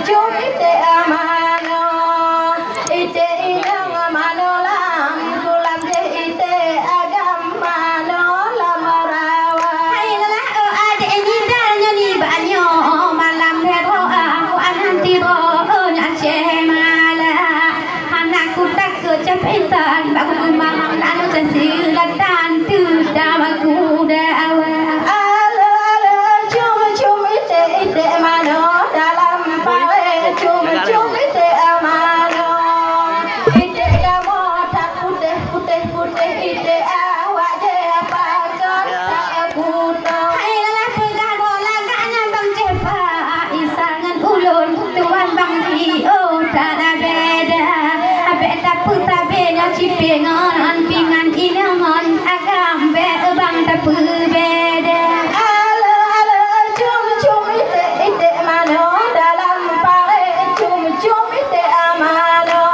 cumi te amano ite inang amano lam kulam je ite agam mano lam rawa hai la ade ni dalnya ni banyo malam hero aku ananti ro nya che mala anakku tak kecapetan baku malam dan silatan tu dawaku dawa alo alo cumi cumi te ite mano dalam pare cumi cumi te amano ite kamu tak putih putih putih ite awak je pakai tak putih hai la pegah bola gaknya bang cepa isangan ulun tuan bang dio tak ada beda beda putra beda cipengan pingan inangan agam be bang tak berbeda alo alo cumi cumi te ite mano dalam pare cumi cumi te amano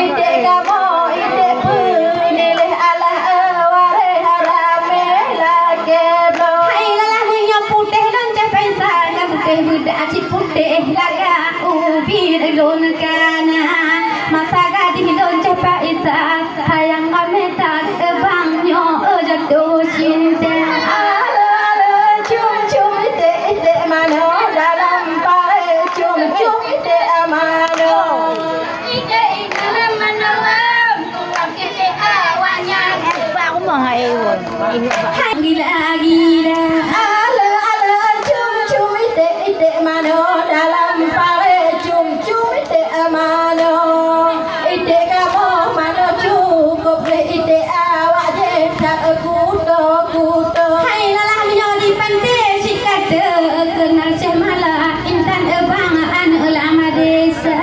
ite kamu ite punilih alah aware harame lagi blo hai la punya putih dan capai sana putih budak cip putih laga ubi lon kana masa gading don capai ta hayang kametat bang nyo jatuh cinta alo alo cumi cumi te ite mano dalam pare cumi cumi te amano ide dalam menelam tulang ide awalnya Aku mah ewan. gila gila alo alo cumi cumi te ite mano dalam pare cumi cumi te amano ite kamu mano cukup le ite awak je tak kuto kuto hai lalah nyo di pantai sikat kenal semala intan bang an lama desa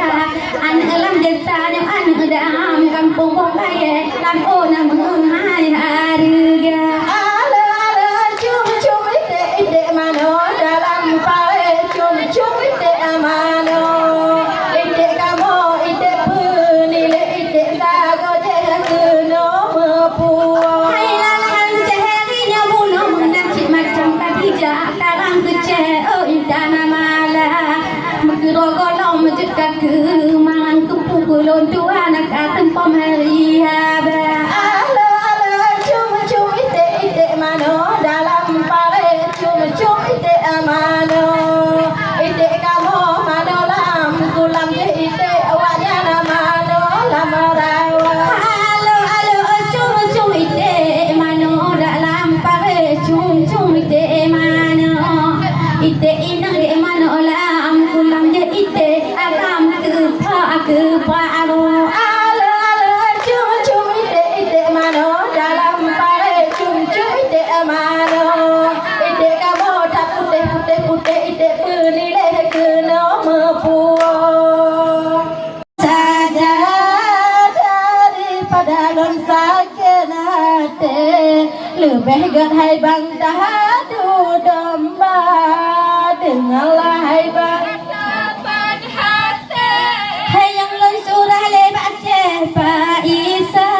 an lam desa yang an dam kampung bongkaye lam ona menghai harga alo alo cumi cumi te ite mano dalam pare cumi cumi te amano ite kamu ite punile ite lago je keno mepuo hai lalah ceheri nya bunuh menanci macam kadija karang kece intan mala megorogolong menjekak ke mangan kepukulon tua anak atem pemari haba alo alo cumi cumi te ite mano dalam pare cumi cumi te amano ite kamu mano lam kulam je ite awaknya namano lam rawa halo halo cum ite mano dalam pare cum ite mano ite inang de mano lam kulam je ite agam ke aro alo alo cumi cumi te ite mano dalam pare cumi cumi te amano ite kamu tak putih putih putih ite punile keno mepuo saja daripada don sakit hati lebih gerhai bang tahadu domba dengarlah hai bang hayang lon surah lebat cepa isa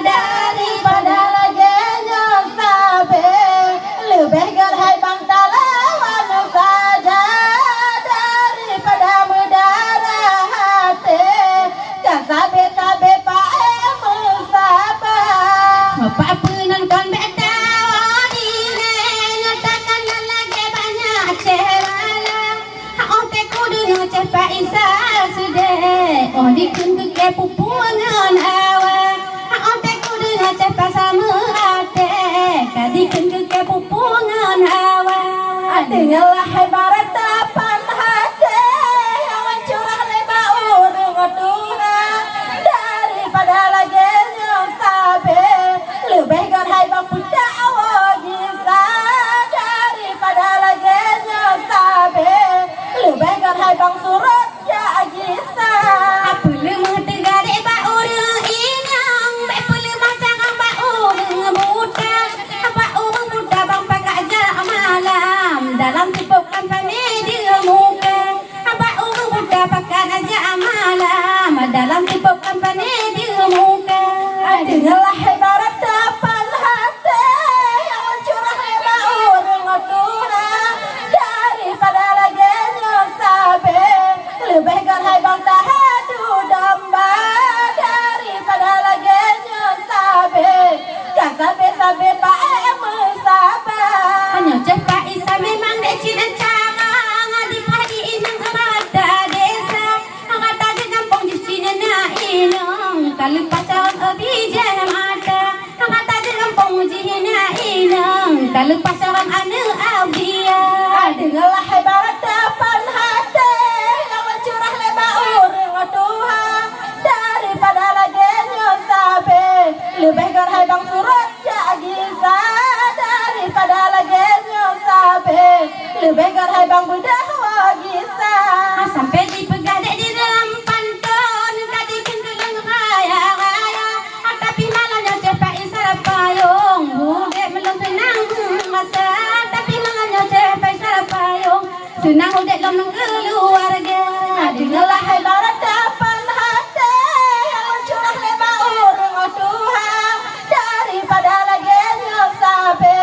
daripada lagenya sabe lebih gerhai bang talawan saja daripada mudara hati kan sabe sabe pae musabah apa punan kon betawa dine nyatakan lagi banyak cewala oh te kudu no cepa isa sudah oh dikun ke pupungan awa oh te kudu no cepa sama ate kadikun ke pupungan awa dengarlah hai barat tapan hati awan curah leba urung tuna daripada lagenya sabe lebih gerhai bang budak awagisa daripada lagenya sabe lebih gerhai bang surat ya agisa apa lemah tegare ba urang inang be lemah cakang ba urang buta apa urang buta bang pakai jarak malam dalam tipukan pamedia muka apa urang buta pakai aja malam dalam tipukan pamedia muka dengarlah hai barat tapan hati awan curah leba urung tuna daripada lagenya sabe lepas orang ane abdia. Dengarlah ibarat depan hati yang mencurah lebar urang Tuhan daripada lagenya sabe. Lebih gerhai bang surat jagisa daripada lagenya sabe. Lebih gerhai bang budak wagisa. Sampai dipegang dek di dalam pantun tadi kendelang raya-raya. Tapi malahnya cepat isar payung. Budek belum tenang masa. Tapi malahnya cepat isar payung. Senang udek lom nang keluarga. Dengarlah ibarat depan hati yang mencurah lebar urang Tuhan daripada lagenya sabe.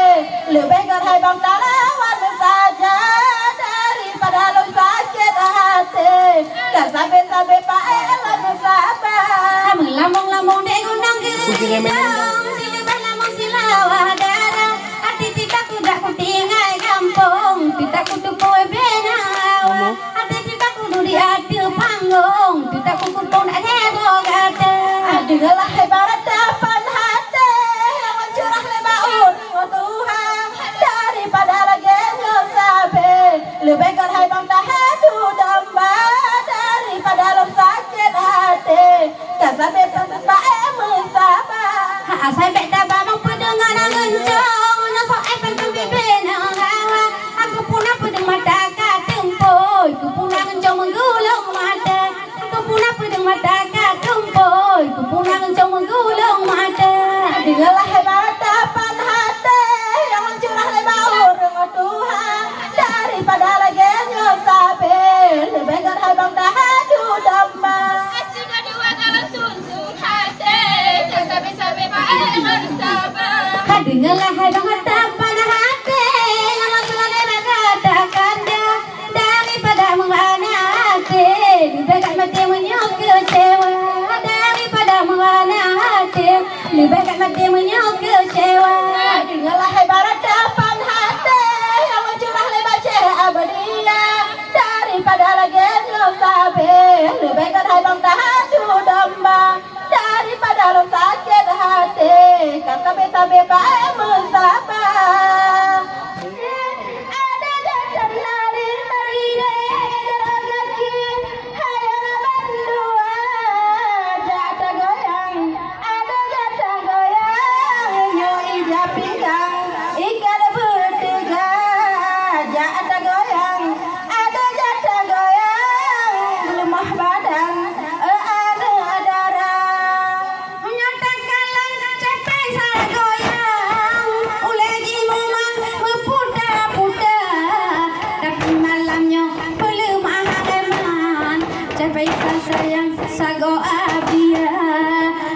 Lebih gerhai bang talawan saja daripada lo sakit hati. Tak sabe-sabe pak elan sabar. Melambung-lambung dek gunung gedang. Silibah lambung silawah darah. Hati tidak kudak ku tinggal kampung. Tidak ku tupoi benang. Hati tidak ku di hati panggung. Tidak ku kupung nak heboh kata. Dengarlah ibarat depan hati yang mencurah lebar urang Tuhan daripada lagenya sabe. Lebih gerhai bang tahadu damba daripada lo sakit hati. Tak sabe-sabe pak eman sabar. Saya bet tabah mampu dengar ngencong. Nasok epan pembimbingan hawa. Aku pun apa dengan mata katempoy. Aku pun ngencong menggulung mata. Aku pun apa dengan mata katempoy. Aku pun ngencong menggulung mata. Dengarlah ibarat depan hati yang mencurah lebar urang Tuhan daripada lagenya sabe. Lebih gerhai bang tahadu damba. Sudah dua kali tunjuk hati, tak sabe-sabe pak eman sabar. Dengarlah bang hatapan hati. Nama suara katakan dah. Daripada menghana hati. Lebih kat mati menyok kecewa. Daripada menghana hati. Lebih kat mati menyok kecewa. Dengarlah ibarat depan hati yang mencurah lebar abadiya daripada lagenya sabe. Lebih gerhai bang tahadu damba daripada lo sakit hati. Kata sabe pak eman sabar. Ada jatan nari jalan kaki hayang bandua jata goyang. Ada jata goyang nyo ija pinggang ikan bertiga jata goyang. Ada jata goyang lemah badan ada darah. Menyatakan cepai saya goyang. Ulegi memang berputar-putar. Tapi malamnya belum aman. Cepai sayang sago abia.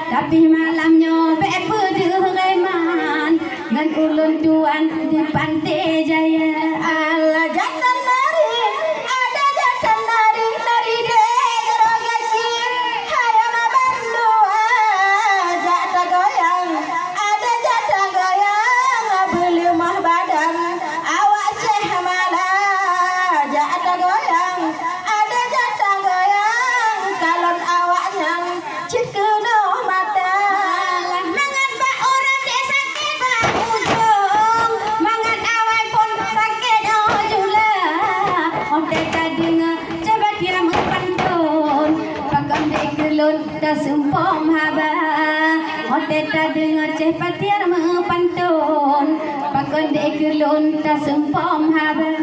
Tapi malamnya berpedereman. Dan ulun tuan di Pantai Jaya. Ala jatan nari, ada jatan nari, nari dek jalan kaki hayang bandua jata goyang. Ada jata goyang belemah badan awak ceh malah jata goyang. Ada jata goyang kalon awaknya cik kena mata. Mangan bak orang dek sakit bak ujung. Mangan awal pun sakit ujula. Onte tak dengar coba dia mempantun. Pakam dek gelun dah sempom haba. Onte tak dengar cepat dia mempantun. Pakam dek gelun dah sempom haba.